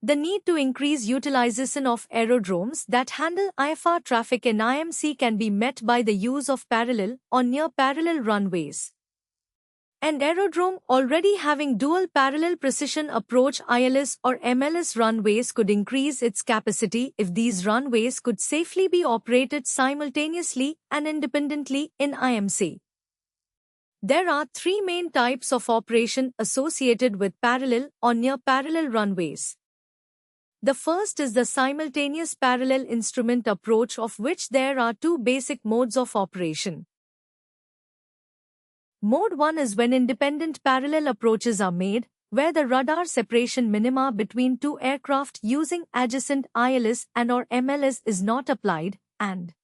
The need to increase utilization of aerodromes that handle IFR traffic in IMC can be met by the use of parallel or near parallel runways. An aerodrome already having dual parallel precision approach ILS or MLS runways could increase its capacity if these runways could safely be operated simultaneously and independently in IMC. There are three main types of operation associated with parallel or near parallel runways. The first is the simultaneous parallel instrument approach, of which there are two basic modes of operation. Mode 1 is when independent parallel approaches are made, where the radar separation minima between two aircraft using adjacent ILS and or MLS is not applied, and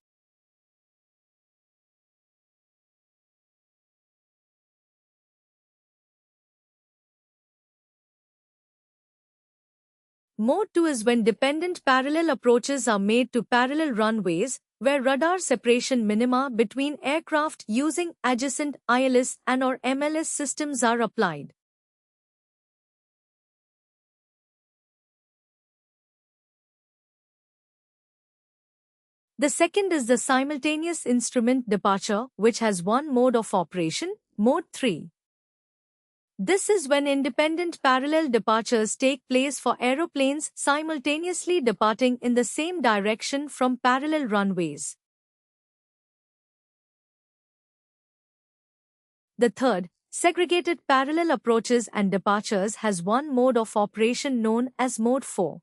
Mode 2 is when dependent parallel approaches are made to parallel runways, where radar separation minima between aircraft using adjacent ILS and or MLS systems are applied. The second is the simultaneous instrument departure, which has one mode of operation, Mode 3. This is when independent parallel departures take place for aeroplanes simultaneously departing in the same direction from parallel runways. The third, segregated parallel approaches and departures, has one mode of operation known as Mode 4.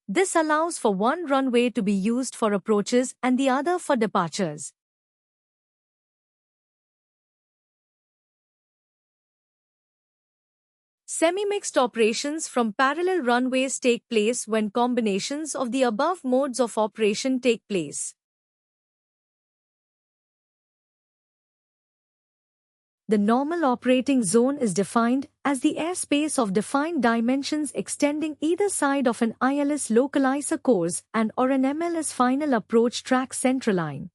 This allows for one runway to be used for approaches and the other for departures. Semi-mixed operations from parallel runways take place when combinations of the above modes of operation take place. The normal operating zone is defined as the airspace of defined dimensions extending either side of an ILS localizer course and or an MLS final approach track centraline.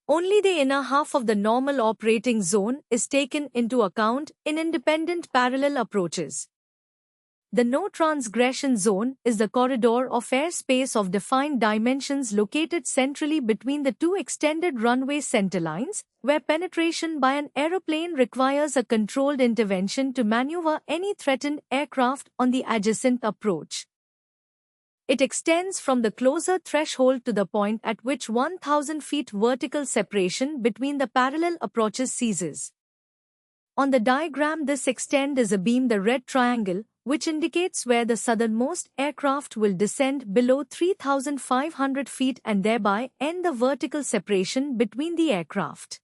Only the inner half of the normal operating zone is taken into account in independent parallel approaches. The no transgression zone is the corridor of airspace of defined dimensions located centrally between the two extended runway centerlines, where penetration by an aeroplane requires a controlled intervention to maneuver any threatened aircraft on the adjacent approach. It extends from the closer threshold to the point at which 1,000 feet vertical separation between the parallel approaches ceases. On the diagram, this extent is a beam, the red triangle, which indicates where the southernmost aircraft will descend below 3,500 feet and thereby end the vertical separation between the aircraft.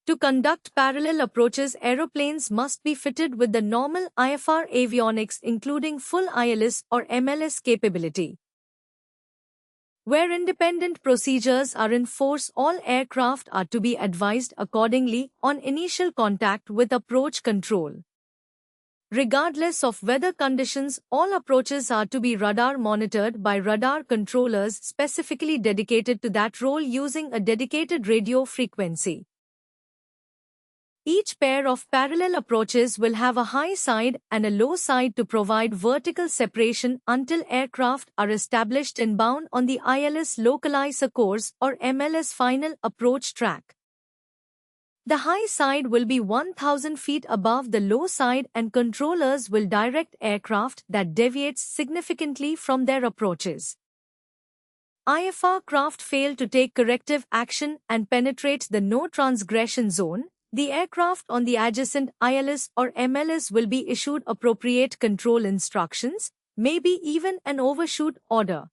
To conduct parallel approaches, aeroplanes must be fitted with the normal IFR avionics including full ILS or MLS capability. Where independent procedures are in force, all aircraft are to be advised accordingly on initial contact with approach control. Regardless of weather conditions, all approaches are to be radar monitored by radar controllers specifically dedicated to that role using a dedicated radio frequency. Each pair of parallel approaches will have a high side and a low side to provide vertical separation until aircraft are established inbound on the ILS localizer course or MLS final approach track. The high side will be 1,000 feet above the low side and controllers will direct aircraft that deviates significantly from their approaches. IFR craft fail to take corrective action and penetrate the no transgression zone, the aircraft on the adjacent ILS or MLS will be issued appropriate control instructions, maybe even an overshoot order.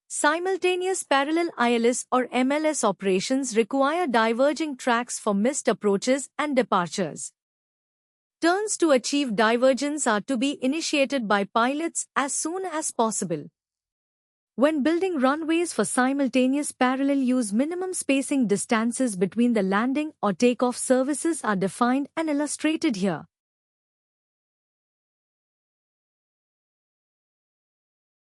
Simultaneous parallel ILS or MLS operations require diverging tracks for missed approaches and departures. Turns to achieve divergence are to be initiated by pilots as soon as possible. When building runways for simultaneous parallel use, minimum spacing distances between the landing or takeoff services are defined and illustrated here.